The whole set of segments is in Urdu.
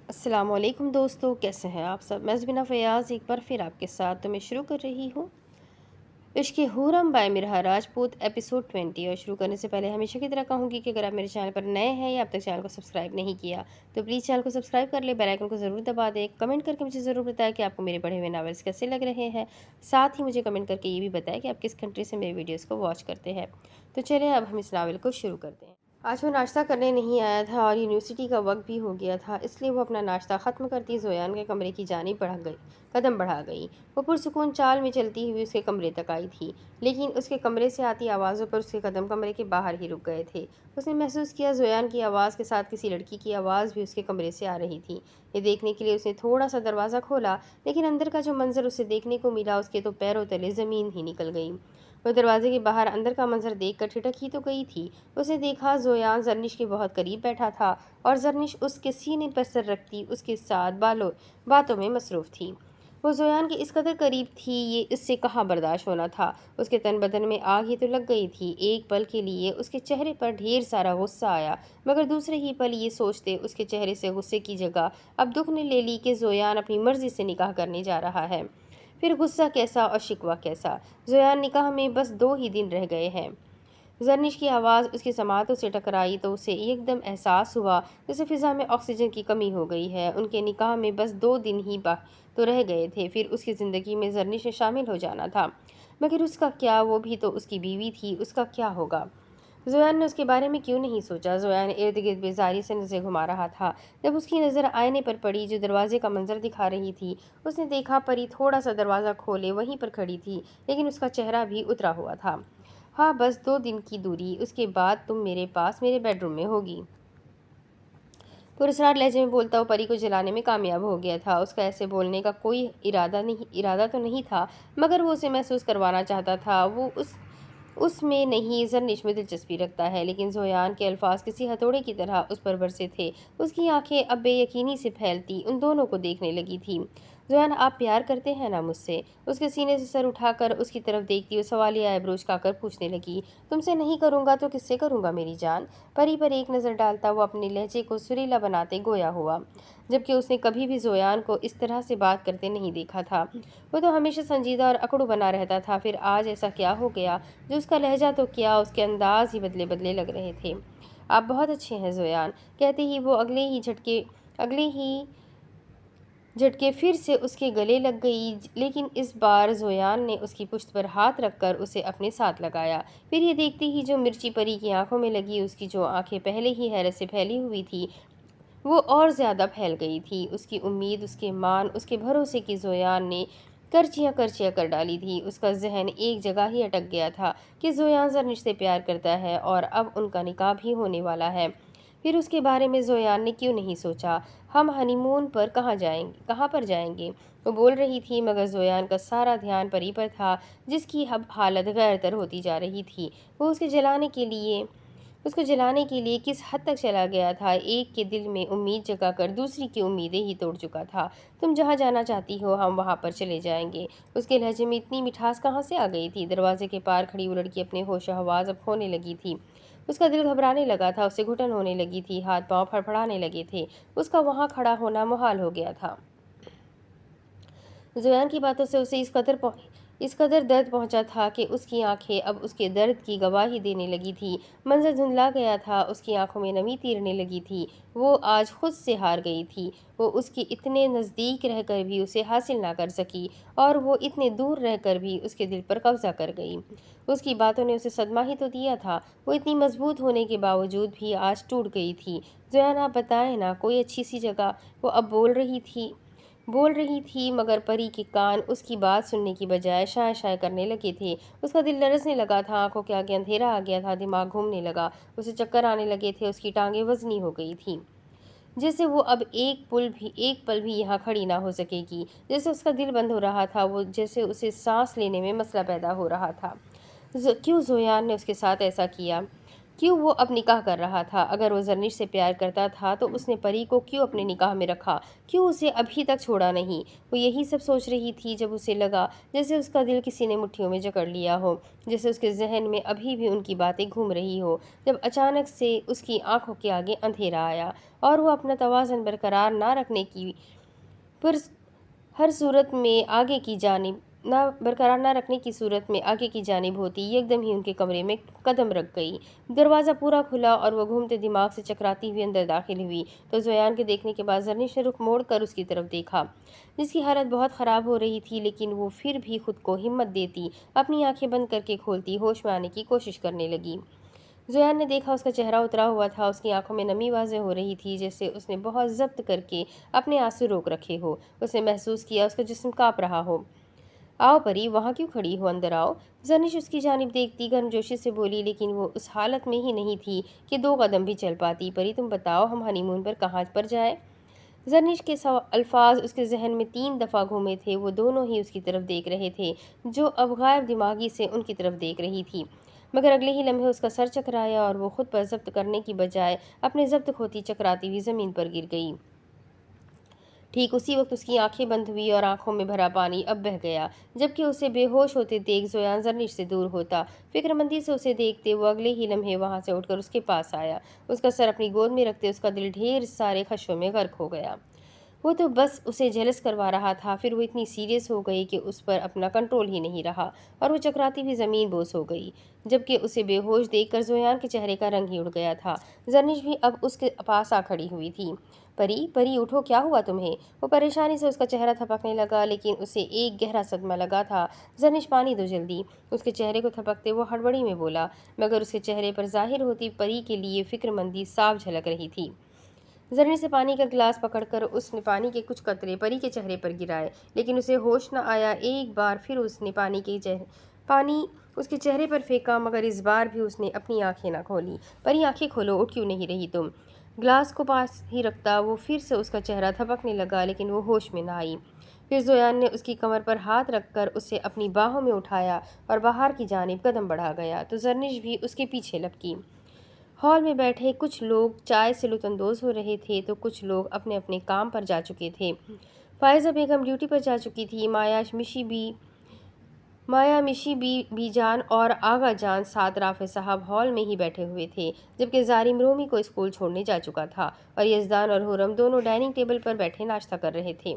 السلام علیکم دوستو، کیسے ہیں آپ سب؟ میں زبینہ فیاض ایک بار پھر آپ کے ساتھ تو میں شروع کر رہی ہوں عشق حورم بائی مرحا راجپوت ایپیسوڈ 20۔ اور شروع کرنے سے پہلے ہمیشہ کی طرح کہوں گی کہ اگر آپ میرے چینل پر نئے ہیں یا اب تک چینل کو سبسکرائب نہیں کیا تو پلیز چینل کو سبسکرائب کر لیں، بیل آئیکن کو ضرور دبا دیں، کمنٹ کر کے مجھے ضرور بتائیں کہ آپ کو میرے پڑھے ہوئے ناولس کیسے لگ رہے ہیں۔ ساتھ ہی مجھے کمنٹ کر کے یہ بھی بتائیں کہ آپ کس کنٹری سے میری ویڈیوز کو واچ کرتے ہیں۔ تو چلیں اب ہم اس ناول کو شروع کرتے ہیں۔ آج وہ ناشتہ کرنے نہیں آیا تھا اور یونیورسٹی کا وقت بھی ہو گیا تھا، اس لیے وہ اپنا ناشتہ ختم کرتی زویان کے کمرے کی جانب قدم بڑھا گئی۔ وہ پرسکون چال میں چلتی ہوئی اس کے کمرے تک آئی تھی، لیکن اس کے کمرے سے آتی آوازوں پر اس کے قدم کمرے کے باہر ہی رک گئے تھے۔ اس نے محسوس کیا زویان کی آواز کے ساتھ کسی لڑکی کی آواز بھی اس کے کمرے سے آ رہی تھی۔ یہ دیکھنے کے لیے اس نے تھوڑا سا دروازہ کھولا، لیکن اندر کا جو منظر اسے دیکھنے کو ملا اس کے تو پیروں تلے زمین ہی نکل گئی۔ وہ دروازے کے باہر اندر کا منظر دیکھ کر ٹھٹک ہی تو گئی تھی۔ اس نے دیکھا زویان زرنش کے بہت قریب بیٹھا تھا اور زرنش اس کے سینے پر سر رکھتی اس کے ساتھ باتوں میں مصروف تھی۔ وہ زویان کے اس قدر قریب تھی، یہ اس سے کہاں برداشت ہونا تھا۔ اس کے تن بدن میں آگ ہی تو لگ گئی تھی۔ ایک پل کے لیے اس کے چہرے پر ڈھیر سارا غصہ آیا، مگر دوسرے ہی پل یہ سوچتے اس کے چہرے سے غصے کی جگہ اب دکھ نے لے لی کہ زویان اپنی مرضی سے نکاح کرنے جا رہا ہے۔ پھر غصہ کیسا اور شکوہ کیسا؟ زویان نکاح میں بس 2 ہی دن رہ گئے ہیں۔ زرنش کی آواز اس کی سماعتوں سے ٹکرائی تو اسے ایک دم احساس ہوا جیسے فضا میں آکسیجن کی کمی ہو گئی ہے۔ ان کے نکاح میں بس 2 دن ہی تو رہ گئے تھے، پھر اس کی زندگی میں زرنش نے شامل ہو جانا تھا۔ مگر اس کا کیا؟ وہ بھی تو اس کی بیوی تھی، اس کا کیا ہوگا؟ زویان نے اس کے بارے میں کیوں نہیں سوچا؟ زویان ارد گرد بیزاری سے نظریں گھما رہا تھا۔ جب اس کی نظر آئینے پر پڑی جو دروازے کا منظر دکھا رہی تھی، اس نے دیکھا پری تھوڑا سا دروازہ کھولے وہیں پر کھڑی تھی، لیکن اس کا چہرہ بھی اترا ہوا تھا۔ ہاں، بس 2 دن کی دوری، اس کے بعد تم میرے پاس میرے بیڈ روم میں ہوگی۔ پراسرار لہجے میں بولتا وہ پری کو جلانے میں کامیاب ہو گیا تھا۔ اس کا ایسے بولنے کا کوئی ارادہ تو نہیں تھا، مگر وہ اسے محسوس کروانا چاہتا تھا وہ اس میں نہیں، زرنش میں دلچسپی رکھتا ہے۔ لیکن زویان کے الفاظ کسی ہتھوڑے کی طرح اس پر برسے تھے۔ اس کی آنکھیں اب بے یقینی سے پھیلتی ان دونوں کو دیکھنے لگی تھی۔ زویان، آپ پیار کرتے ہیں نا مجھ سے؟ اس کے سینے سے سر اٹھا کر اس کی طرف دیکھتی وہ سوالیہ آئیبرو اچکا کر پوچھنے لگی۔ تم سے نہیں کروں گا تو کس سے کروں گا میری جان؟ پری پر ایک نظر ڈالتا وہ اپنے لہجے کو سریلا بناتے گویا ہوا، جبکہ اس نے کبھی بھی زویان کو اس طرح سے بات کرتے نہیں دیکھا تھا۔ وہ تو ہمیشہ سنجیدہ اور اکڑو بنا رہتا تھا، پھر آج ایسا کیا ہو گیا جو اس کا لہجہ تو کیا اس کے انداز ہی بدلے لگ رہے تھے۔ آپ بہت اچھے ہیں زویان، کہتے ہی وہ اگلے ہی جھٹکے پھر سے اس کے گلے لگ گئی، لیکن اس بار زویان نے اس کی پشت پر ہاتھ رکھ کر اسے اپنے ساتھ لگایا۔ پھر یہ دیکھتی ہی جو مرچی پری کی آنکھوں میں لگی، اس کی جو آنکھیں پہلے ہی حیرت سے پھیلی ہوئی تھی وہ اور زیادہ پھیل گئی تھی۔ اس کی امید، اس کے مان، اس کے بھروسے کی زویان نے کرچیاں کر ڈالی تھی۔ اس کا ذہن ایک جگہ ہی اٹک گیا تھا کہ زویان زرنش سے پیار کرتا ہے اور اب ان کا نکاح بھی ہونے والا ہے۔ پھر اس کے بارے میں زویان نے کیوں نہیں سوچا؟ ہم ہنی مون پر کہاں پر جائیں گے؟ وہ بول رہی تھی، مگر زویان کا سارا دھیان پری پر تھا، جس کی اب حالت غیر تر ہوتی جا رہی تھی۔ وہ اس کو جلانے کے لیے کس حد تک چلا گیا تھا، ایک کے دل میں امید جگا کر دوسری کی امیدیں ہی توڑ چکا تھا۔ تم جہاں جانا چاہتی ہو ہم وہاں پر چلے جائیں گے۔ اس کے لہجے میں اتنی مٹھاس کہاں سے آ گئی تھی؟ دروازے کے پار کھڑی وہ لڑکی اپنے ہوش و حواس اب کھونے لگی تھی۔ اس کا دل گھبرانے لگا تھا، اسے گھٹن ہونے لگی تھی، ہاتھ پاؤں پھڑپڑانے لگے تھے۔ اس کا وہاں کھڑا ہونا محال ہو گیا تھا۔ زویان کی باتوں سے اسے اس قدر درد پہنچا تھا کہ اس کی آنکھیں اب اس کے درد کی گواہی دینے لگی تھی۔ منظر دھندلا گیا تھا، اس کی آنکھوں میں نمی تیرنے لگی تھی۔ وہ آج خود سے ہار گئی تھی۔ وہ اس کے اتنے نزدیک رہ کر بھی اسے حاصل نہ کر سکی اور وہ اتنے دور رہ کر بھی اس کے دل پر قبضہ کر گئی۔ اس کی باتوں نے اسے صدمہ ہی تو دیا تھا، وہ اتنی مضبوط ہونے کے باوجود بھی آج ٹوٹ گئی تھی۔ زویان، آپ بتائیں نا کوئی اچھی سی جگہ؟ وہ اب بول رہی تھی مگر پری کے کان اس کی بات سننے کی بجائے شائیں شائیں کرنے لگے تھے۔ اس کا دل لرزنے لگا تھا، آنکھوں کے آگے اندھیرا آ گیا تھا، دماغ گھومنے لگا، اسے چکر آنے لگے تھے، اس کی ٹانگیں وزنی ہو گئی تھیں، جیسے وہ اب ایک پل بھی یہاں کھڑی نہ ہو سکے گی، جیسے اس کا دل بند ہو رہا تھا، جیسے اسے سانس لینے میں مسئلہ پیدا ہو رہا تھا۔ کیوں زویان نے اس کے ساتھ ایسا کیا؟ کیوں وہ اب نکاح کر رہا تھا؟ اگر وہ زرنش سے پیار کرتا تھا تو اس نے پری کو کیوں اپنے نکاح میں رکھا؟ کیوں اسے ابھی تک چھوڑا نہیں؟ وہ یہی سب سوچ رہی تھی جب اسے لگا جیسے اس کا دل کسی نے مٹھیوں میں جکڑ لیا ہو، جیسے اس کے ذہن میں ابھی بھی ان کی باتیں گھوم رہی ہو، جب اچانک سے اس کی آنکھوں کے آگے اندھیرا آیا اور وہ اپنا توازن برقرار نہ رکھنے کی پر ہر صورت میں آگے کی جانب نہ برقرار نہ رکھنے کی صورت میں آگے کی جانب ہوتی، یکدم ہی ان کے کمرے میں قدم رکھ گئی۔ دروازہ پورا کھلا اور وہ گھومتے دماغ سے چکراتی ہوئی اندر داخل ہوئی تو زویان کے دیکھنے کے بعد زرنش نے رخ موڑ کر اس کی طرف دیکھا، جس کی حالت بہت خراب ہو رہی تھی، لیکن وہ پھر بھی خود کو ہمت دیتی اپنی آنکھیں بند کر کے کھولتی ہوش میں آنے کی کوشش کرنے لگی۔ زویان نے دیکھا اس کا چہرہ اترا ہوا تھا، اس کی آنکھوں میں نمی واضح ہو رہی تھی جیسے اس نے بہت ضبط کر کے اپنے آنسو روک رکھے ہو۔ اس نے محسوس کیا اس کا جسم کانپ رہا ہو۔ آؤ پری، وہاں کیوں کھڑی ہو، اندر آؤ۔ زرنش اس کی جانب دیکھتی گرمجوشی سے بولی، لیکن وہ اس حالت میں ہی نہیں تھی کہ 2 قدم بھی چل پاتی۔ پری تم بتاؤ ہم ہنی مون پر کہاں پر جائیں؟ زرنش کے الفاظ اس کے ذہن میں 3 دفعہ گھومے تھے، وہ دونوں ہی اس کی طرف دیکھ رہے تھے جو اب غائب دماغی سے ان کی طرف دیکھ رہی تھی، مگر اگلے ہی لمحے اس کا سر چکرایا اور وہ خود پر ضبط کرنے کی بجائے اپنے ضبط کھوتی چکراتی ہوئی زمین پر گر گئی۔ ٹھیک اسی وقت اس کی آنکھیں بند ہوئی اور آنکھوں میں بھرا پانی اب بہہ گیا، جبکہ اسے بے ہوش ہوتے دیکھ زویان زرنش سے دور ہوتا۔ فکر مندی سے اسے دیکھتے وہ اگلے ہی لمحے وہاں سے اٹھ کر اس کے پاس آیا، اس کا سر اپنی گود میں رکھتے اس کا دل ڈھیر سارے خدشوں میں غرق ہو گیا۔ وہ تو بس اسے جھلس کروا رہا تھا، پھر وہ اتنی سیریس ہو گئی کہ اس پر اپنا کنٹرول ہی نہیں رہا اور وہ چکراتی ہوئی زمین بوس ہو گئی، جبکہ اسے بے ہوش دیکھ کر زویان کے چہرے کا رنگ ہی اڑ گیا تھا۔ زرنش بھی اب اس کے پاس آ کھڑی ہوئی تھی۔ پری، پری اٹھو، کیا ہوا تمہیں؟ وہ پریشانی سے اس کا چہرہ تھپکنے لگا، لیکن اسے ایک گہرا صدمہ لگا تھا۔ زرنش پانی دو جلدی، اس کے چہرے کو تھپکتے وہ ہڑبڑی میں بولا، مگر اس کے چہرے پر ظاہر ہوتی پری کے لیے فکر مندی صاف جھلک رہی تھی۔ زرنش سے پانی کا گلاس پکڑ کر اس نے پانی کے کچھ قطرے پری کے چہرے پر گرائے، لیکن اسے ہوش نہ آیا۔ ایک بار پھر اس نے پانی اس کے چہرے پر پھینکا، مگر اس بار بھی اس نے اپنی آنکھیں نہ کھولی۔ پری آنکھیں کھولو، اٹھ کیوں نہیں رہی تم؟ گلاس کو پاس ہی رکھتا وہ پھر سے اس کا چہرہ تھپکنے لگا، لیکن وہ ہوش میں نہ آئی۔ پھر زویان نے اس کی کمر پر ہاتھ رکھ کر اسے اپنی باہوں میں اٹھایا اور باہر کی جانب قدم بڑھا گیا تو زرنش بھی اس کے پیچھے لپکی۔ ہال میں بیٹھے کچھ لوگ چائے سے لطف اندوز ہو رہے تھے تو کچھ لوگ اپنے اپنے کام پر جا چکے تھے۔ فائزہ بیگم ڈیوٹی پر جا چکی تھی، مایا مشی بی جان اور آغا جان ساتھ رافع صاحب ہال میں ہی بیٹھے ہوئے تھے، جبکہ ظالم رومی کو اسکول چھوڑنے جا چکا تھا اور یزدان اور حرم دونوں ڈائننگ ٹیبل پر بیٹھے ناشتہ کر رہے تھے۔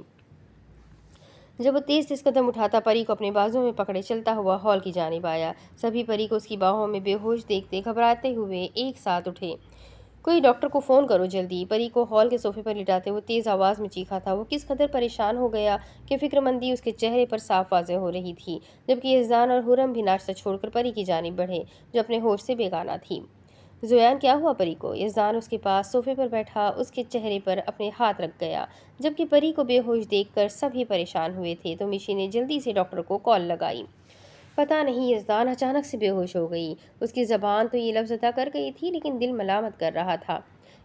جب وہ تیز تیز قدم اٹھاتا پری کو اپنے بازو میں پکڑے چلتا ہوا ہال کی جانب آیا، سبھی پری کو اس کی باہوں میں بے ہوش دیکھتے گھبراتے ہوئے ایک ساتھ اٹھے۔ کوئی ڈاکٹر کو فون کرو جلدی، پری کو ہال کے صوفے پر لٹاتے وہ تیز آواز میں چیخا تھا۔ وہ کس قدر پریشان ہو گیا کہ فکر مندی اس کے چہرے پر صاف واضح ہو رہی تھی، جبکہ یزدان اور حرم بھی ناشتہ چھوڑ کر پری کی جانب بڑھے جو اپنے ہوش سے بیگانہ تھی۔ زویان، کیا ہوا پری کو؟ یزدان اس کے پاس صوفے پر بیٹھا اس کے چہرے پر اپنے ہاتھ رکھ گیا، جبکہ پری کو بے ہوش دیکھ کر سبھی پریشان ہوئے تھے تو مشی نے جلدی سے ڈاکٹر کو کال لگائی۔ پتہ نہیں، یزدان اچانک سے بے ہوش ہو گئی۔ اس کی زبان تو یہ لفظ ادا کر گئی تھی، لیکن دل ملامت کر رہا تھا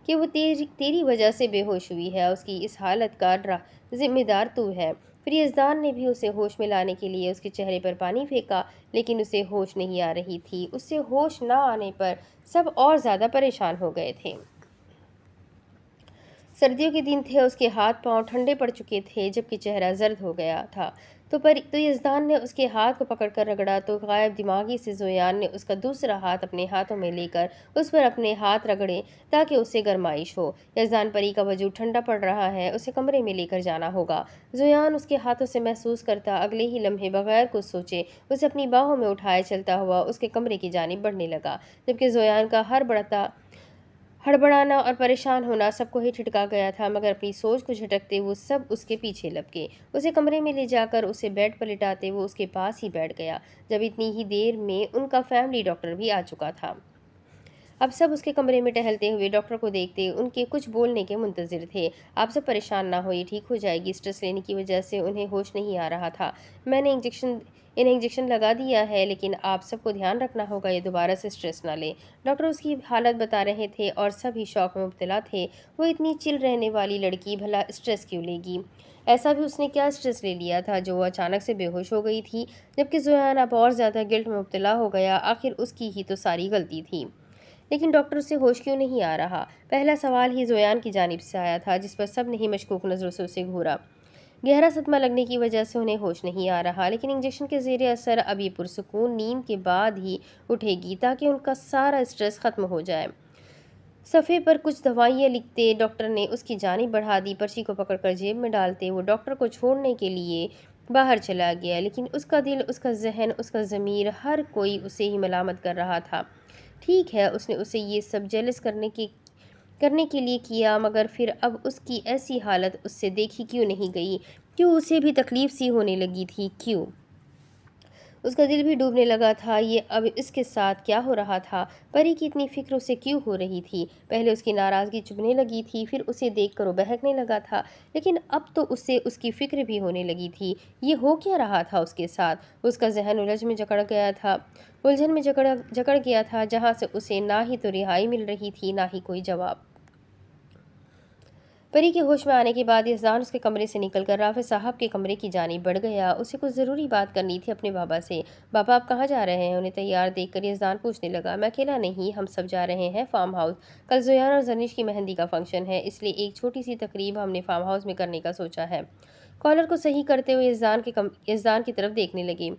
کہ وہ تیری وجہ سے بے ہوش ہوئی ہے، اس کی اس حالت کا ذمہ دار تو ہے۔ پھر یزدان نے بھی اسے ہوش میں لانے کے لیے اس کے چہرے پر پانی پھینکا، لیکن اسے ہوش نہیں آ رہی تھی۔ اس سے ہوش نہ آنے پر سب اور زیادہ پریشان ہو گئے تھے۔ سردیوں کے دن تھے، اس کے ہاتھ پاؤں ٹھنڈے پڑ چکے تھے، جبکہ چہرہ زرد ہو گیا تھا تو یزدان نے اس کے ہاتھ کو پکڑ کر رگڑا تو غائب دماغی سے زویان نے اس کا دوسرا ہاتھ اپنے ہاتھوں میں لے کر اس پر اپنے ہاتھ رگڑے تاکہ اسے گرمائش ہو۔ یزدان، پری کا وجود ٹھنڈا پڑ رہا ہے، اسے کمرے میں لے کر جانا ہوگا۔ زویان اس کے ہاتھوں سے محسوس کرتا اگلے ہی لمحے بغیر کچھ سوچے اسے اپنی باہوں میں اٹھائے چلتا ہوا اس کے کمرے کی جانب بڑھنے لگا، جبکہ زویان کا ہڑبڑانا اور پریشان ہونا سب کو ہی ٹھٹکا گیا تھا، مگر اپنی سوچ کو جھٹکتے وہ سب اس کے پیچھے لپکے۔ اسے کمرے میں لے جا کر اسے بیڈ پر لٹاتے وہ اس کے پاس ہی بیٹھ گیا، جب اتنی ہی دیر میں ان کا فیملی ڈاکٹر بھی آ چکا تھا۔ اب سب اس کے کمرے میں ٹہلتے ہوئے ڈاکٹر کو دیکھتے ان کے کچھ بولنے کے منتظر تھے۔ آپ سب پریشان نہ ہوئے، ٹھیک ہو جائے گی، سٹریس لینے کی وجہ سے انہیں ہوش نہیں آ رہا تھا۔ میں نے انہیں انجیکشن لگا دیا ہے، لیکن آپ سب کو دھیان رکھنا ہوگا یہ دوبارہ سے سٹریس نہ لے۔ ڈاکٹر اس کی حالت بتا رہے تھے اور سب ہی شوق میں مبتلا تھے۔ وہ اتنی چل رہنے والی لڑکی بھلا سٹریس کیوں لے گی؟ ایسا بھی اس نے کیا سٹریس لے لیا تھا جو وہ اچانک سے بے ہوش ہو گئی تھی؟ جبکہ زویان اب اور زیادہ گلٹ میں مبتلا ہو گیا، آخر اس کی ہی تو ساری غلطی تھی۔ لیکن ڈاکٹر اسے ہوش کیوں نہیں آ رہا؟ پہلا سوال ہی زویان کی جانب سے آیا تھا، جس پر سب نے ہی مشکوک نظروں سے اسے گھورا۔ گہرا صدمہ لگنے کی وجہ سے انہیں ہوش نہیں آ رہا، لیکن انجیکشن کے زیر اثر اب یہ پرسکون نیند کے بعد ہی اٹھے گی تاکہ ان کا سارا اسٹریس ختم ہو جائے۔ صفحے پر کچھ دوائیاں لکھتے ڈاکٹر نے اس کی جانب بڑھا دی، پرچی کو پکڑ کر جیب میں ڈالتے وہ ڈاکٹر کو چھوڑنے کے لیے باہر چلا گیا، لیکن اس کا دل، اس کا ذہن، اس کا ضمیر، ہر کوئی اسے ہی ملامت کر رہا تھا۔ ٹھیک ہے، اس نے اسے یہ سب جیلس کرنے کے لیے کیا، مگر پھر اب اس کی ایسی حالت اس سے دیکھی کیوں نہیں گئی؟ کیوں اسے بھی تکلیف سی ہونے لگی تھی؟ کیوں اس کا دل بھی ڈوبنے لگا تھا؟ یہ اب اس کے ساتھ کیا ہو رہا تھا؟ پری کی اتنی فکر اسے کیوں ہو رہی تھی؟ پہلے اس کی ناراضگی چبھنے لگی تھی، پھر اسے دیکھ کر وہ بہکنے لگا تھا، لیکن اب تو اسے اس کی فکر بھی ہونے لگی تھی۔ یہ ہو کیا رہا تھا اس کے ساتھ؟ اس کا ذہن الجھن میں جکڑ گیا تھا، جہاں سے اسے نہ ہی تو رہائی مل رہی تھی، نہ ہی کوئی جواب۔ پری کے ہوش میں آنے کے بعد یزدان اس کے کمرے سے نکل کر رافع صاحب کے کمرے کی جانب بڑھ گیا۔ اسے کچھ ضروری بات کرنی تھی اپنے بابا سے۔ بابا آپ کہاں جا رہے ہیں؟ انہیں تیار دیکھ کر یزدان پوچھنے لگا۔ میں اکیلا نہیں، ہم سب جا رہے ہیں فارم ہاؤس۔ کل زویان اور زرنش کی مہندی کا فنکشن ہے، اس لیے ایک چھوٹی سی تقریب ہم نے فارم ہاؤس میں کرنے کا سوچا ہے۔ کالر کو صحیح کرتے ہوئے یزدان کی طرف دیکھنے لگے۔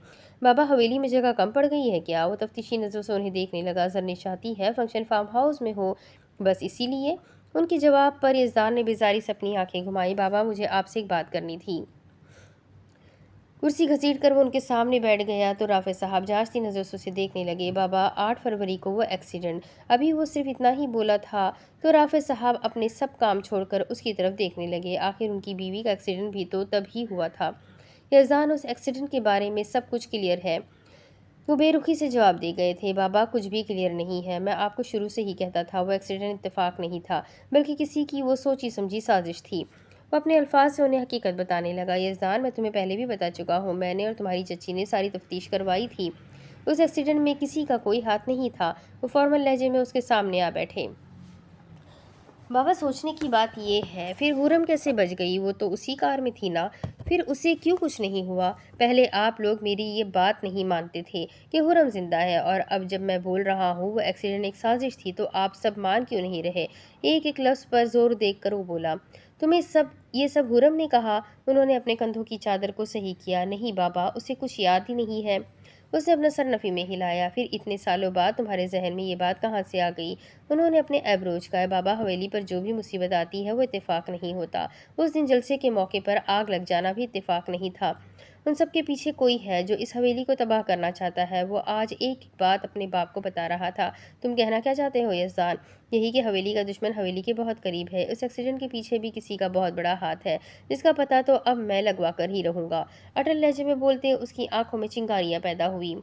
بابا حویلی میں جگہ کم پڑ گئی ہے کیا؟ وہ تفتیشی نظروں سے انہیں دیکھنے لگا۔ زرنش چاہتی ہے فنکشن فارم ہاؤس میں ہو، بس اسی لیے۔ ان کے جواب پر یزدان نے بیزاری سے اپنی آنکھیں گھمائی۔ بابا مجھے آپ سے ایک بات کرنی تھی۔ کرسی گھسیٹ کر وہ ان کے سامنے بیٹھ گیا تو رافع صاحب جانچتی نظروں سے اسے دیکھنے لگے۔ بابا 8 فروری کو وہ ایکسیڈنٹ۔ ابھی وہ صرف اتنا ہی بولا تھا تو رافع صاحب اپنے سب کام چھوڑ کر اس کی طرف دیکھنے لگے۔ آخر ان کی بیوی کا ایکسیڈنٹ بھی تو تب ہی ہوا تھا۔ یزدان اس ایکسیڈنٹ کے بارے میں سب کچھ کلیئر ہے؟ وہ بے رخی سے جواب دے گئے تھے۔ بابا کچھ بھی کلیئر نہیں ہے، میں آپ کو شروع سے ہی کہتا تھا وہ ایکسیڈنٹ اتفاق نہیں تھا، بلکہ کسی کی وہ سوچی سمجھی سازش تھی۔ وہ اپنے الفاظ سے انہیں حقیقت بتانے لگا۔ یزدان میں تمہیں پہلے بھی بتا چکا ہوں، میں نے اور تمہاری چچی نے ساری تفتیش کروائی تھی، اس ایکسیڈنٹ میں کسی کا کوئی ہاتھ نہیں تھا۔ وہ فارمل لہجے میں اس کے سامنے آ بیٹھے۔ بابا سوچنے کی بات یہ ہے، پھر حورم کیسے بچ گئی؟ وہ تو اسی کار میں تھی نا، پھر اسے کیوں کچھ نہیں ہوا؟ پہلے آپ لوگ میری یہ بات نہیں مانتے تھے کہ حورم زندہ ہے، اور اب جب میں بول رہا ہوں وہ ایکسیڈنٹ ایک سازش تھی تو آپ سب مان کیوں نہیں رہے؟ ایک ایک لفظ پر زور دیکھ کر وہ بولا۔ تمہیں یہ سب حورم نے کہا؟ انہوں نے اپنے کندھوں کی چادر کو صحیح کیا۔ نہیں بابا، اسے کچھ یاد ہی نہیں ہے۔ اس نے اپنا سر نفی میں ہلایا۔ پھر اتنے سالوں بعد تمہارے ذہن میں یہ بات کہاں سے آ گئی؟ انہوں نے اپنے ایبرو اچکائے۔ بابا حویلی پر جو بھی مصیبت آتی ہے وہ اتفاق نہیں ہوتا۔ اس دن جلسے کے موقع پر آگ لگ جانا بھی اتفاق نہیں تھا۔ ان سب کے پیچھے کوئی ہے جو اس حویلی کو تباہ کرنا چاہتا ہے۔ وہ آج ایک بات اپنے باپ کو بتا رہا تھا۔ تم کہنا کیا چاہتے ہو یزدان؟ یہی کہ حویلی کا دشمن حویلی کے بہت قریب ہے، اس ایکسیڈنٹ کے پیچھے بھی کسی کا بہت بڑا ہاتھ ہے، جس کا پتہ تو اب میں لگوا کر ہی رہوں گا۔ اٹل لہجے میں بولتے اس کی آنکھوں میں چنگاریاں پیدا ہوئی۔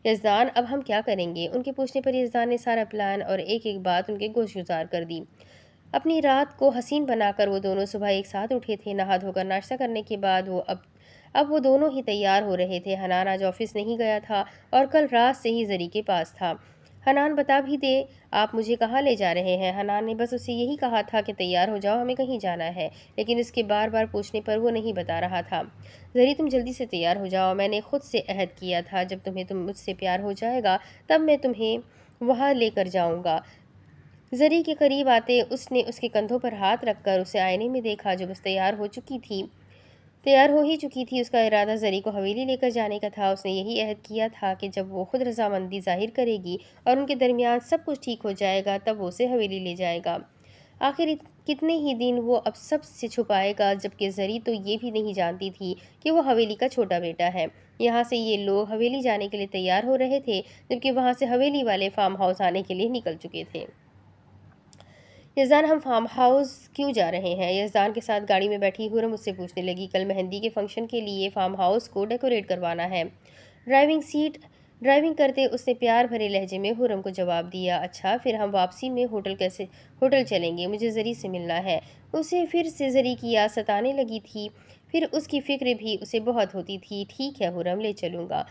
یزدان اب ہم کیا کریں گے؟ ان کے پوچھنے پر یزدان نے سارا پلان اور ایک ایک بات ان کے گوش گزار کر دی۔ اپنی رات کو حسین بنا کر وہ دونوں صبح ایک ساتھ اٹھے تھے۔ نہا دھو کر ناشتہ کرنے کے بعد اب وہ دونوں ہی تیار ہو رہے تھے۔ حنان آج آفس نہیں گیا تھا اور کل رات سے ہی زری کے پاس تھا۔ حنان بتا بھی دے آپ مجھے کہاں لے جا رہے ہیں؟ حنان نے بس اسے یہی کہا تھا کہ تیار ہو جاؤ، ہمیں کہیں جانا ہے، لیکن اس کے بار بار پوچھنے پر وہ نہیں بتا رہا تھا۔ زری تم جلدی سے تیار ہو جاؤ، میں نے خود سے عہد کیا تھا جب تمہیں مجھ سے پیار ہو جائے گا تب میں تمہیں وہاں لے کر جاؤں گا۔ زری کے قریب آتے اس نے اس کے کندھوں پر ہاتھ رکھ کر اسے آئینے میں دیکھا جو بس تیار ہو ہی چکی تھی۔ اس کا ارادہ زری کو حویلی لے کر جانے کا تھا۔ اس نے یہی عہد کیا تھا کہ جب وہ خود رضامندی ظاہر کرے گی اور ان کے درمیان سب کچھ ٹھیک ہو جائے گا تب وہ اسے حویلی لے جائے گا۔ آخر کتنے ہی دن وہ اب سب سے چھپائے گا، جبکہ زری تو یہ بھی نہیں جانتی تھی کہ وہ حویلی کا چھوٹا بیٹا ہے۔ یہاں سے یہ لوگ حویلی جانے کے لیے تیار ہو رہے تھے، جبکہ وہاں سے حویلی والے فارم ہاؤس آنے کے لیے نکل چکے تھے۔ یزدان ہم فارم ہاؤس کیوں جا رہے ہیں؟ یزدان کے ساتھ گاڑی میں بیٹھی حورم اس سے پوچھنے لگی۔ کل مہندی کے فنکشن کے لیے فارم ہاؤس کو ڈیکوریٹ کروانا ہے۔ ڈرائیونگ کرتے اس نے پیار بھرے لہجے میں حورم کو جواب دیا۔ اچھا، پھر ہم واپسی میں ہوٹل چلیں گے، مجھے زری سے ملنا ہے۔ اسے پھر سے زری کی یاد ستانے لگی تھی، پھر اس کی فکر بھی اسے بہت ہوتی تھی۔ ٹھیک ہے حورم، لے چلوں گا۔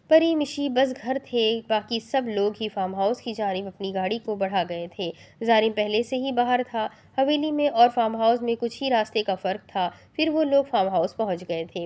پری مشی بس گھر تھے، باقی سب لوگ ہی فارم ہاؤس کی جانب اپنی گاڑی کو بڑھا گئے تھے۔ زارم پہلے سے ہی باہر تھا۔ حویلی میں اور فارم ہاؤس میں کچھ ہی راستے کا فرق تھا، پھر وہ لوگ فارم ہاؤس پہنچ گئے تھے۔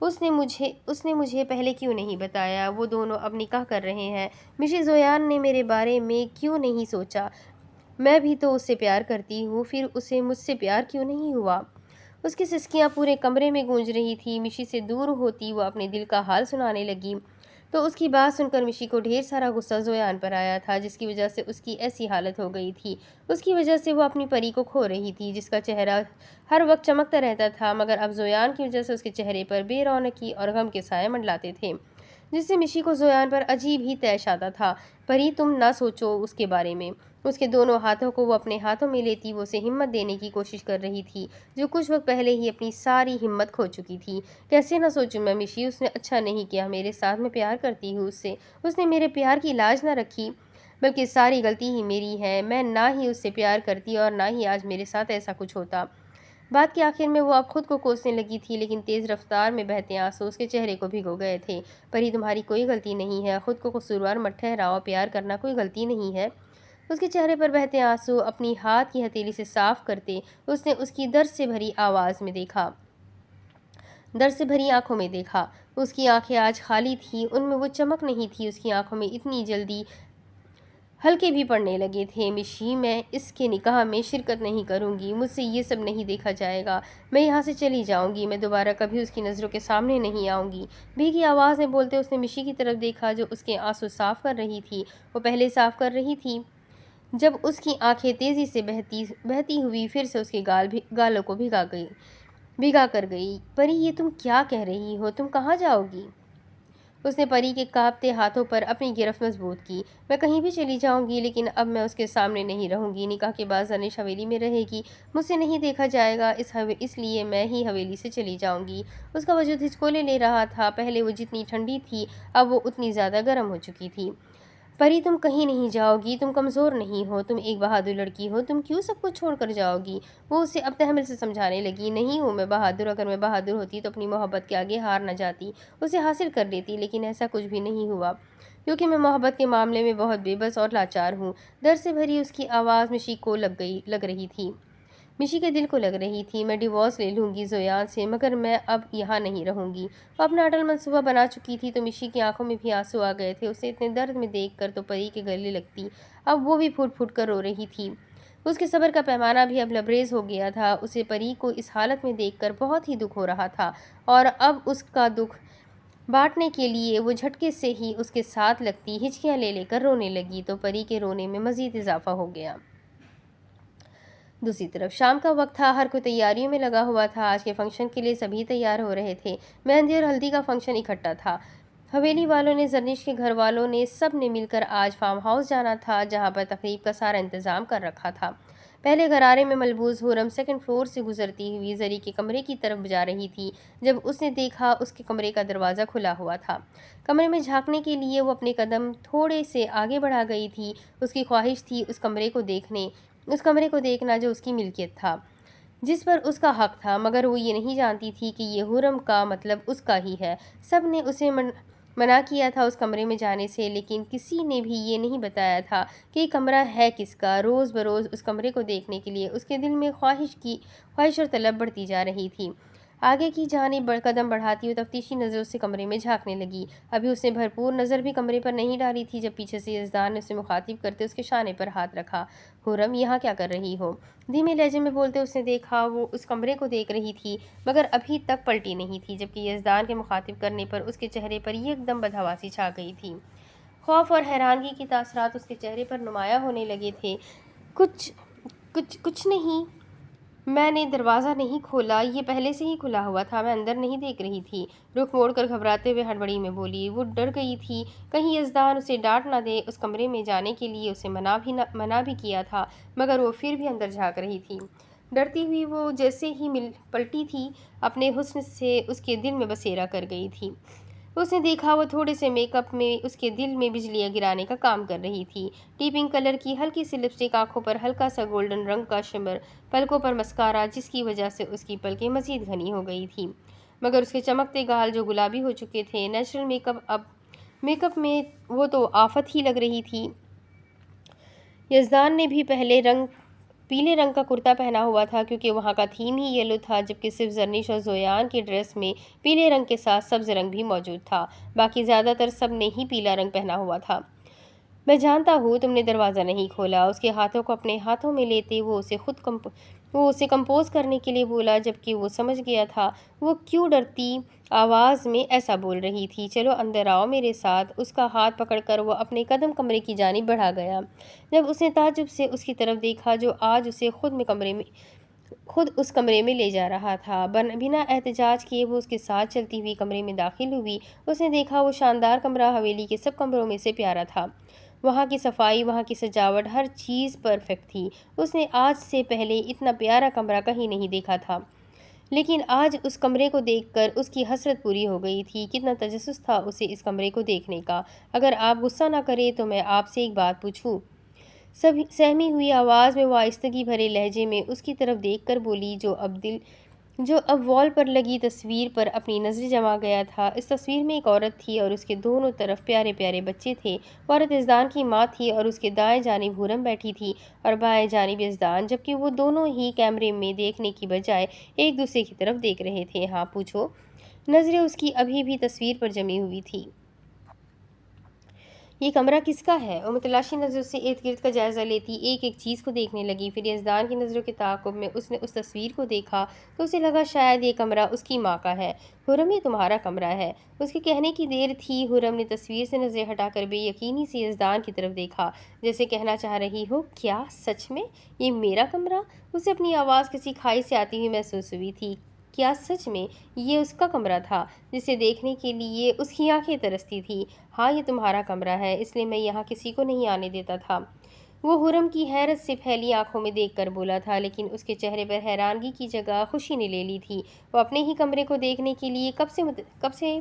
اس نے مجھے پہلے کیوں نہیں بتایا؟ وہ دونوں اب نکاح کر رہے ہیں۔ مسز زویان نے میرے بارے میں کیوں نہیں سوچا؟ میں بھی تو اس سے پیار کرتی ہوں، پھر اسے مجھ سے پیار کیوں نہیں ہوا؟ اس کی سسکیاں پورے کمرے میں گونج رہی تھی۔ مشی سے دور ہوتی وہ اپنے دل کا حال سنانے لگی تو اس کی بات سن کر مشی کو ڈھیر سارا غصہ زویان پر آیا تھا، جس کی وجہ سے اس کی ایسی حالت ہو گئی تھی۔ اس کی وجہ سے وہ اپنی پری کو کھو رہی تھی، جس کا چہرہ ہر وقت چمکتا رہتا تھا، مگر اب زویان کی وجہ سے اس کے چہرے پر بے رونقی اور غم کے سائے منڈلاتے تھے، جس سے مشی کو زویان پر عجیب ہی طیش آتا تھا۔ پری تم نہ سوچو اس کے بارے میں۔ اس کے دونوں ہاتھوں کو وہ اپنے ہاتھوں میں لیتی وہ اسے ہمت دینے کی کوشش کر رہی تھی، جو کچھ وقت پہلے ہی اپنی ساری ہمت کھو چکی تھی۔ کیسے نہ سوچوں میں مشی، اس نے اچھا نہیں کیا میرے ساتھ، میں پیار کرتی ہوں اس سے، اس نے میرے پیار کی لاج نہ رکھی، بلکہ ساری غلطی ہی میری ہے۔ میں نہ ہی اس سے پیار کرتی اور نہ ہی آج میرے ساتھ ایسا کچھ ہوتا۔ بات کے آخر میں وہ اب خود کو کوسنے لگی تھی، لیکن تیز رفتار میں بہتے آنسو اس کے چہرے کو بھگو گئے تھے۔ پری تمہاری کوئی غلطی نہیں ہے، خود کو قصوروار مت ٹھہراؤ، پیار کرنا کوئی غلطی نہیں ہے۔ اس کے چہرے پر بہتے آنسو اپنی ہاتھ کی ہتھیلی سے صاف کرتے اس نے اس کی درد سے بھری آنکھوں میں دیکھا۔ اس کی آنکھیں آج خالی تھیں، ان میں وہ چمک نہیں تھی، اس کی آنکھوں میں اتنی جلدی ہلکے بھی پڑنے لگے تھے۔ مشی میں اس کے نکاح میں شرکت نہیں کروں گی، مجھ سے یہ سب نہیں دیکھا جائے گا، میں یہاں سے چلی جاؤں گی، میں دوبارہ کبھی اس کی نظروں کے سامنے نہیں آؤں گی۔ بھیگی آواز میں بولتے اس نے مشی کی طرف دیکھا جو اس کے آنسو صاف کر رہی تھی۔ وہ پہلے صاف کر رہی تھی جب اس کی آنکھیں تیزی سے بہتی ہوئی پھر سے اس کے گالوں کو بھگا کر گئی۔ پری یہ تم کیا کہہ رہی ہو؟ تم کہاں جاؤ گی؟ اس نے پری کے کانپتے ہاتھوں پر اپنی گرفت مضبوط کی۔ میں کہیں بھی چلی جاؤں گی، لیکن اب میں اس کے سامنے نہیں رہوں گی۔ نکاح کے بعد زرنش حویلی میں رہے گی، مجھ سے نہیں دیکھا جائے گا، اس لیے میں ہی حویلی سے چلی جاؤں گی۔ اس کا وجود ہچکولے لے رہا تھا، پہلے وہ جتنی ٹھنڈی تھی اب وہ اتنی زیادہ گرم ہو چکی تھی۔ پری تم کہیں نہیں جاؤ گی، تم کمزور نہیں ہو، تم ایک بہادر لڑکی ہو، تم کیوں سب کچھ چھوڑ کر جاؤ گی؟ وہ اسے اب تحمل سے سمجھانے لگی۔ نہیں ہوں میں بہادر، اگر میں بہادر ہوتی تو اپنی محبت کے آگے ہار نہ جاتی، اسے حاصل کر لیتی، لیکن ایسا کچھ بھی نہیں ہوا، کیونکہ میں محبت کے معاملے میں بہت بے بس اور لاچار ہوں۔ درد سے بھری اس کی آواز مشی کو لگ رہی تھی، مشی کے دل کو لگ رہی تھی۔ میں ڈیورس لے لوں گی زویان سے، مگر میں اب یہاں نہیں رہوں گی۔ وہ اپنا اٹل منصوبہ بنا چکی تھی تو مشی کی آنکھوں میں بھی آنسو آ گئے تھے۔ اسے اتنے درد میں دیکھ کر تو پری کے گلے لگتی، اب وہ بھی پھوٹ پھوٹ کر رو رہی تھی۔ اس کے صبر کا پیمانہ بھی اب لبریز ہو گیا تھا۔ اسے پری کو اس حالت میں دیکھ کر بہت ہی دکھ ہو رہا تھا، اور اب اس کا دکھ بانٹنے کے لیے وہ جھٹکے سے ہی اس کے ساتھ لگتی ہچکیاں لے کر رونے لگی تو پری کے رونے میں مزید اضافہ ہو گیا۔ دوسری طرف شام کا وقت تھا، ہر کوئی تیاریوں میں لگا ہوا تھا۔ آج کے فنکشن کے لیے سبھی تیار ہو رہے تھے۔ مہندی اور ہلدی کا فنکشن اکٹھا تھا۔ حویلی والوں نے، زرنش کے گھر والوں نے، سب نے مل کر آج فارم ہاؤس جانا تھا، جہاں پر تقریب کا سارا انتظام کر رکھا تھا۔ پہلے غرارے میں ملبوس حورم سیکنڈ فلور سے گزرتی ہوئی زری کے کمرے کی طرف جا رہی تھی جب اس نے دیکھا اس کے کمرے کا دروازہ کھلا ہوا تھا۔ کمرے میں جھانکنے کے لیے وہ اپنے قدم تھوڑے سے آگے بڑھا گئی تھی۔ اس کی خواہش تھی اس کمرے کو دیکھنا جو اس کی ملکیت تھا، جس پر اس کا حق تھا، مگر وہ یہ نہیں جانتی تھی کہ یہ حرم کا مطلب اس کا ہی ہے۔ سب نے اسے منع کیا تھا اس کمرے میں جانے سے، لیکن کسی نے بھی یہ نہیں بتایا تھا کہ یہ کمرہ ہے کس کا۔ روز بروز اس کمرے کو دیکھنے کے لیے اس کے دل میں خواہش اور طلب بڑھتی جا رہی تھی۔ آگے کی جانب قدم بڑھاتی وہ تفتیشی نظروں سے کمرے میں جھانکنے لگی۔ ابھی اس نے بھرپور نظر بھی کمرے پر نہیں ڈالی تھی جب پیچھے سے یزدان نے اسے مخاطب کرتے اس کے شانے پر ہاتھ رکھا۔ حرم یہاں کیا کر رہی ہو؟ دھیمے لہجے میں بولتے اس نے دیکھا وہ اس کمرے کو دیکھ رہی تھی، مگر ابھی تک پلٹی نہیں تھی، جبکہ یزدان کے مخاطب کرنے پر اس کے چہرے پر ایک دم بدحواسی چھا گئی تھی۔ خوف اور حیرانگی کے تاثرات اس کے چہرے پر نمایاں ہونے لگے تھے۔ کچھ نہیں، میں نے دروازہ نہیں کھولا، یہ پہلے سے ہی کھلا ہوا تھا، میں اندر نہیں دیکھ رہی تھی۔ رخ موڑ کر گھبراتے ہوئے ہڑبڑی میں بولی۔ وہ ڈر گئی تھی کہیں یزدان اسے ڈانٹ نہ دے، اس کمرے میں جانے کے لیے اسے منع بھی کیا تھا، مگر وہ پھر بھی اندر جھانک رہی تھی۔ ڈرتی ہوئی وہ جیسے ہی پلٹی تھی اپنے حسن سے اس کے دل میں بسیرا کر گئی تھی۔ اس نے دیکھا وہ تھوڑے سے میک اپ میں اس کے دل میں بجلیاں گرانے کا کام کر رہی تھی۔ ٹی پنک کلر کی ہلکی سی لپسٹک، آنکھوں پر ہلکا سا گولڈن رنگ کا شمر، پلکوں پر مسکارا جس کی وجہ سے اس کی پلکیں مزید گھنی ہو گئی تھیں، مگر اس کے چمکتے گال جو گلابی ہو چکے تھے نیچرل میک اپ میں وہ تو آفت ہی لگ رہی تھی۔ یزدان نے بھی پہلے رنگ پیلے رنگ کا کرتا پہنا ہوا تھا کیونکہ وہاں کا تھیم ہی یلو تھا، جبکہ صرف زرنش اور زویان کی ڈریس میں پیلے رنگ کے ساتھ سبز رنگ بھی موجود تھا۔ باقی زیادہ تر سب نے ہی پیلا رنگ پہنا ہوا تھا۔ میں جانتا ہوں تم نے دروازہ نہیں کھولا، اس کے ہاتھوں کو اپنے ہاتھوں میں لیتے وہ اسے کمپوز کرنے کے لیے بولا، جبکہ وہ سمجھ گیا تھا وہ کیوں ڈرتی آواز میں ایسا بول رہی تھی۔ چلو اندر آؤ میرے ساتھ۔ اس کا ہاتھ پکڑ کر وہ اپنے قدم کمرے کی جانب بڑھا گیا۔ جب اس نے تعجب سے اس کی طرف دیکھا جو آج اسے خود اس کمرے میں لے جا رہا تھا، بنا احتجاج کیے وہ اس کے ساتھ چلتی ہوئی کمرے میں داخل ہوئی۔ اس نے دیکھا وہ شاندار کمرہ حویلی کے سب کمروں میں سے پیارا تھا۔ وہاں کی صفائی، وہاں کی سجاوٹ، ہر چیز پرفیکٹ تھی۔ اس نے آج سے پہلے اتنا پیارا کمرہ کہیں نہیں دیکھا تھا، لیکن آج اس کمرے کو دیکھ کر اس کی حسرت پوری ہو گئی تھی۔ کتنا تجسس تھا اسے اس کمرے کو دیکھنے کا۔ اگر آپ غصہ نہ کریں تو میں آپ سے ایک بات پوچھوں؟ سہمی ہوئی آواز میں وہ آہستگی بھرے لہجے میں اس کی طرف دیکھ کر بولی جو اب وال پر لگی تصویر پر اپنی نظر جما گیا تھا۔ اس تصویر میں ایک عورت تھی اور اس کے دونوں طرف پیارے پیارے بچے تھے۔ وہ عورت یزدان کی ماں تھی اور اس کے دائیں جانب حورم بیٹھی تھی اور بائیں جانب یزدان، جبکہ وہ دونوں ہی کیمرے میں دیکھنے کی بجائے ایک دوسرے کی طرف دیکھ رہے تھے۔ ہاں پوچھو۔ نظریں اس کی ابھی بھی تصویر پر جمی ہوئی تھی۔ یہ کمرہ کس کا ہے؟ وہ متلاشی نظروں سے ارد گرد کا جائزہ لیتی ایک ایک چیز کو دیکھنے لگی۔ پھر یزدان کی نظروں کے تعاقب میں اس نے اس تصویر کو دیکھا تو اسے لگا شاید یہ کمرہ اس کی ماں کا ہے۔ حورم یہ تمہارا کمرہ ہے۔ اس کے کہنے کی دیر تھی، حورم نے تصویر سے نظریں ہٹا کر بے یقینی سے یزدان کی طرف دیکھا، جیسے کہنا چاہ رہی ہو کیا سچ میں یہ میرا کمرہ؟ اسے اپنی آواز کسی کھائی سے آتی ہوئی محسوس ہوئی تھی۔ کیا سچ میں یہ اس کا کمرہ تھا جسے دیکھنے کے لیے اس کی آنکھیں ترستی تھی؟ ہاں یہ تمہارا کمرہ ہے، اس لیے میں یہاں کسی کو نہیں آنے دیتا تھا۔ وہ حورم کی حیرت سے پھیلی آنکھوں میں دیکھ کر بولا تھا، لیکن اس کے چہرے پر حیرانگی کی جگہ خوشی نے لے لی تھی۔ وہ اپنے ہی کمرے کو دیکھنے کے لیے کب سے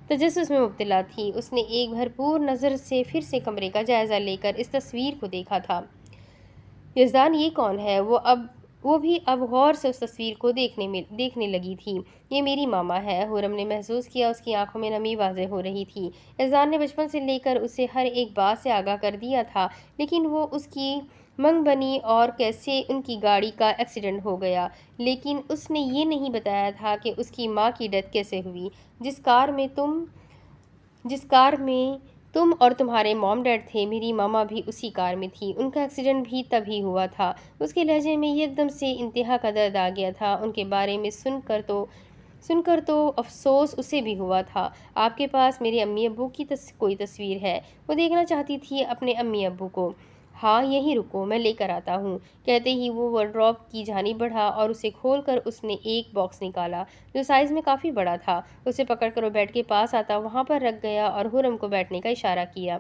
تجسس میں مبتلا تھی۔ اس نے ایک بھرپور نظر سے پھر سے کمرے کا جائزہ لے کر اس تصویر کو دیکھا تھا۔ یزدان یہ کون ہے؟ وہ بھی اب غور سے اس تصویر کو دیکھنے لگی تھی۔ یہ میری ماما ہے۔ حورم نے محسوس کیا اس کی آنکھوں میں نمی واضح ہو رہی تھی۔ یزدان نے بچپن سے لے کر اسے ہر ایک بات سے آگاہ کر دیا تھا، لیکن وہ اس کی منگ بنی اور کیسے ان کی گاڑی کا ایکسیڈنٹ ہو گیا، لیکن اس نے یہ نہیں بتایا تھا کہ اس کی ماں کی ڈیتھ کیسے ہوئی۔ جس کار میں تم اور تمہارے موم ڈیڈ تھے، میری ماما بھی اسی کار میں تھی۔ ان کا ایکسیڈنٹ بھی تب ہی ہوا تھا۔ اس کے لہجے میں یکدم سے انتہا کا درد آ گیا تھا۔ ان کے بارے میں سن کر تو افسوس اسے بھی ہوا تھا۔ آپ کے پاس میرے امی ابو کی کوئی تصویر ہے؟ وہ دیکھنا چاہتی تھی اپنے امی ابو کو۔ ہاں یہیں رکو، میں لے کر آتا ہوں۔ کہتے ہی وہ وارڈروب کی جانب بڑھا اور اسے کھول کر اس نے ایک باکس نکالا جو سائز میں کافی بڑا تھا۔ اسے پکڑ کر وہ بیڈ کے پاس آتا وہاں پر رکھ گیا اور حورم کو بیٹھنے کا اشارہ کیا۔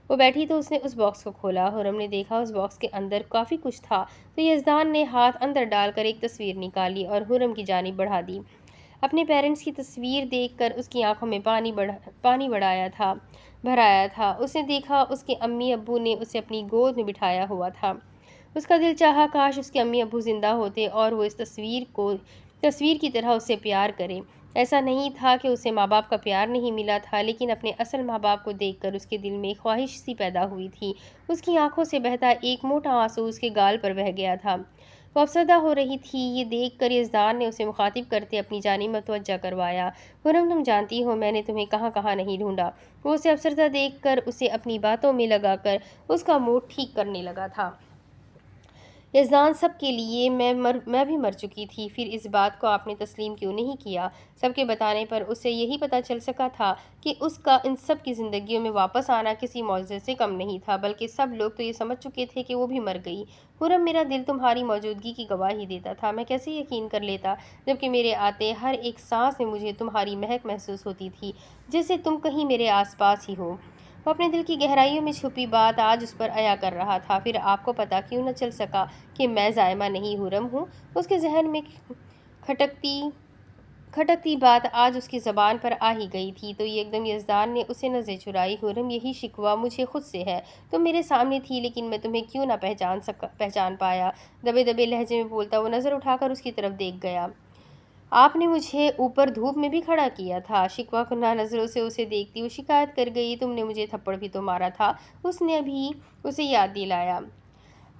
وہ بیٹھی تو اس نے اس باکس کو کھولا۔ حورم نے دیکھا اس باکس کے اندر کافی کچھ تھا، تو یزدان نے ہاتھ اندر ڈال کر ایک تصویر نکالی اور حورم کی جانب بڑھا دی۔ اپنے پیرنٹس کی تصویر دیکھ کر اس کی آنکھوں میں پانی بھرایا تھا۔ اس نے دیکھا اس کے امی ابو نے اسے اپنی گود میں بٹھایا ہوا تھا۔ اس کا دل چاہا کاش اس کے امی ابو زندہ ہوتے اور وہ اس تصویر کی طرح اسے پیار کرے۔ ایسا نہیں تھا کہ اسے ماں باپ کا پیار نہیں ملا تھا، لیکن اپنے اصل ماں باپ کو دیکھ کر اس کے دل میں خواہش سی پیدا ہوئی تھی۔ اس کی آنکھوں سے بہتا ایک موٹا آنسو اس کے گال پر بہہ گیا تھا۔ وہ افسردہ ہو رہی تھی۔ یہ دیکھ کر یزدان نے اسے مخاطب کرتے اپنی جانب متوجہ کروایا۔ حورم تم جانتی ہو میں نے تمہیں کہاں کہاں نہیں ڈھونڈا۔ وہ اسے افسردہ دیکھ کر اسے اپنی باتوں میں لگا کر اس کا موڈ ٹھیک کرنے لگا تھا۔ یزدان سب کے لیے میں بھی مر چکی تھی، پھر اس بات کو آپ نے تسلیم کیوں نہیں کیا؟ سب کے بتانے پر اسے یہی پتہ چل سکا تھا کہ اس کا ان سب کی زندگیوں میں واپس آنا کسی معجزے سے کم نہیں تھا، بلکہ سب لوگ تو یہ سمجھ چکے تھے کہ وہ بھی مر گئی۔ حورم میرا دل تمہاری موجودگی کی گواہی دیتا تھا، میں کیسے یقین کر لیتا، جبکہ میرے آتے ہر ایک سانس میں مجھے تمہاری مہک محسوس ہوتی تھی، جیسے تم کہیں میرے آس پاس ہی ہو۔ وہ اپنے دل کی گہرائیوں میں چھپی بات آج اس پر عیا کر رہا تھا۔ پھر آپ کو پتہ کیوں نہ چل سکا کہ میں زائمہ نہیں حورم ہوں؟ اس کے ذہن میں کھٹکتی بات آج اس کی زبان پر آ ہی گئی تھی، تو یکدم یزدان نے اسے نظریں چرائی۔ حورم یہی شکوہ مجھے خود سے ہے، تم میرے سامنے تھی لیکن میں تمہیں کیوں نہ پہچان پایا؟ دبے دبے لہجے میں بولتا وہ نظر اٹھا کر اس کی طرف دیکھ گیا۔ آپ نے مجھے اوپر دھوپ میں بھی کھڑا کیا تھا۔ شکوہ کنہ نظروں سے اسے دیکھتی وہ شکایت کر گئی، تم نے مجھے تھپڑ بھی تو مارا تھا۔ اس نے ابھی اسے یاد دلایا۔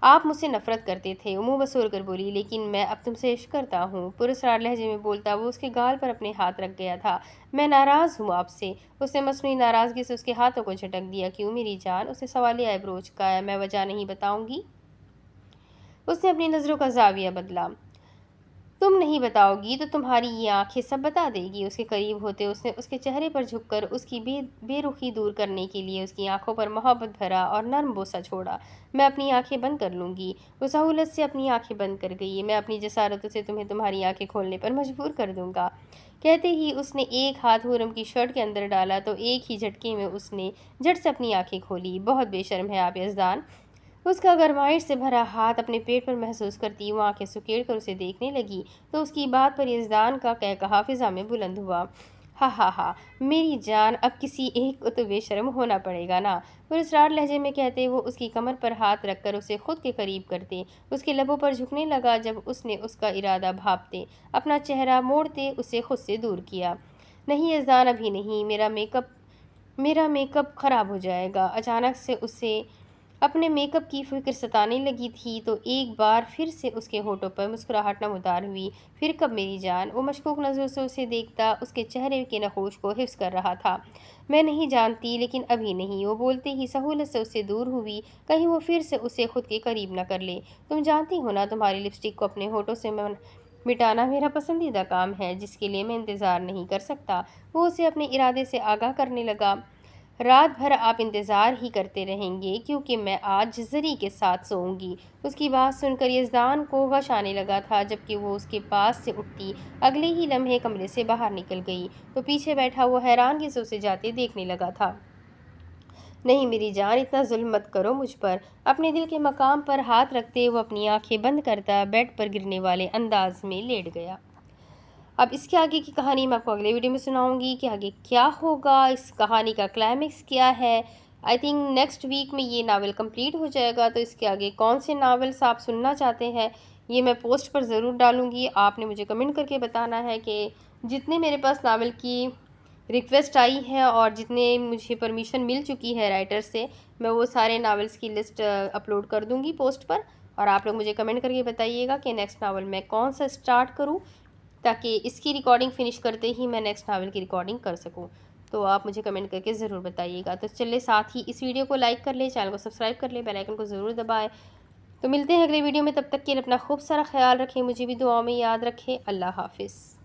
آپ مجھ سے نفرت کرتے تھے، وہ منہ بسور کر بولی، لیکن میں اب تم سے عشق کرتا ہوں، پراسرار لہجے میں بولتا وہ اس کے گال پر اپنے ہاتھ رکھ گیا تھا۔ میں ناراض ہوں آپ سے۔ اس نے مصنوعی ناراضگی سے اس کے ہاتھوں کو جھٹک دیا۔ کیوں میری جان؟ اس نے سوالیہ آئیبرو چکایا۔ میں وجہ نہیں بتاؤں گی۔ اس نے اپنی نظروں کا زاویہ بدلا۔ تم نہیں بتاؤ گی تو تمہاری یہ آنکھیں سب بتا دے گی۔ اس کے قریب ہوتے اس نے اس کے چہرے پر جھک کر اس کی بے رخی دور کرنے کے لیے اس کی آنکھوں پر محبت بھرا اور نرم بوسہ چھوڑا۔ میں اپنی آنکھیں بند کر لوں گی۔ وہ سہولت سے اپنی آنکھیں بند کر گئی۔ میں اپنی جسارتوں سے تمہیں تمہاری آنکھیں کھولنے پر مجبور کر دوں گا۔ کہتے ہی اس نے ایک ہاتھ حرم کی شرٹ کے اندر ڈالا تو ایک ہی جھٹکے میں اس نے جھٹ سے اپنی آنکھیں کھولی۔ بہت بے شرم ہے آپ یزدان۔ اس کا گرمائش سے بھرا ہاتھ اپنے پیٹ پر محسوس کرتی وہ آنکھیں سکیڑ کر اسے دیکھنے لگی تو اس کی بات پر یزدان کا قہقہا فضا میں بلند ہوا۔ ہا ہا ہا، میری جان، اب کسی ایک کو تو بے شرم ہونا پڑے گا نا، پراسرار لہجے میں کہتے وہ اس کی کمر پر ہاتھ رکھ کر اسے خود کے قریب کرتے اس کے لبوں پر جھکنے لگا جب اس نے اس کا ارادہ بھاپتے اپنا چہرہ موڑتے اسے خود سے دور کیا۔ نہیں یزدان، ابھی نہیں، میرا میک اپ خراب ہو جائے گا۔ اچانک سے اسے اپنے میک اپ کی فکر ستانے لگی تھی تو ایک بار پھر سے اس کے ہونٹوں پر مسکراہٹ نمودار ہوئی۔ پھر کب میری جان؟ وہ مشکوک نظروں سے اسے دیکھتا اس کے چہرے کے نقوش کو حفظ کر رہا تھا۔ میں نہیں جانتی، لیکن ابھی نہیں۔ وہ بولتے ہی سہولت سے اس سے دور ہوئی، کہیں وہ پھر سے اسے خود کے قریب نہ کر لے۔ تم جانتی ہو نا، تمہاری لپسٹک کو اپنے ہونٹوں سے مٹانا میرا پسندیدہ کام ہے جس کے لیے میں انتظار نہیں کر سکتا۔ وہ اسے اپنے ارادے سے آگاہ کرنے لگا۔ رات بھر آپ انتظار ہی کرتے رہیں گے کیونکہ میں آج زری کے ساتھ سوؤں گی۔ اس کی بات سن کر یزدان کو غش آنے لگا تھا جبکہ وہ اس کے پاس سے اٹھتی اگلے ہی لمحے کمرے سے باہر نکل گئی تو پیچھے بیٹھا وہ حیرانگی سے اسے جاتے دیکھنے لگا تھا۔ نہیں میری جان، اتنا ظلم مت کرو مجھ پر۔ اپنے دل کے مقام پر ہاتھ رکھتے وہ اپنی آنکھیں بند کرتا بیڈ پر گرنے والے انداز میں لیٹ گیا۔ اب اس کے آگے کی کہانی میں آپ کو اگلے ویڈیو میں سناؤں گی کہ آگے کیا ہوگا، اس کہانی کا کلائمیکس کیا ہے۔ آئی تھنک نیکسٹ ویک میں یہ ناول کمپلیٹ ہو جائے گا، تو اس کے آگے کون سے ناولس آپ سننا چاہتے ہیں یہ میں پوسٹ پر ضرور ڈالوں گی۔ آپ نے مجھے کمنٹ کر کے بتانا ہے کہ جتنے میرے پاس ناول کی ریکویسٹ آئی ہے اور جتنے مجھے پرمیشن مل چکی ہے رائٹر سے، میں وہ سارے ناولس کی لسٹ اپلوڈ کر دوں گی پوسٹ پر، اور آپ لوگ مجھے کمنٹ کر کے بتائیے گا کہ نیکسٹ ناول میں کون سا اسٹارٹ کروں تاکہ اس کی ریکارڈنگ فنش کرتے ہی میں نیکسٹ ناول کی ریکارڈنگ کر سکوں۔ تو آپ مجھے کمنٹ کر کے ضرور بتائیے گا۔ تو چلے ساتھ ہی اس ویڈیو کو لائک کر لیں، چینل کو سبسکرائب کر لیں، بیل آئیکن کو ضرور دبائیں۔ تو ملتے ہیں اگلے ویڈیو میں، تب تک کے لیے اپنا خوب سارا خیال رکھیں، مجھے بھی دعاؤں میں یاد رکھیں۔ اللہ حافظ۔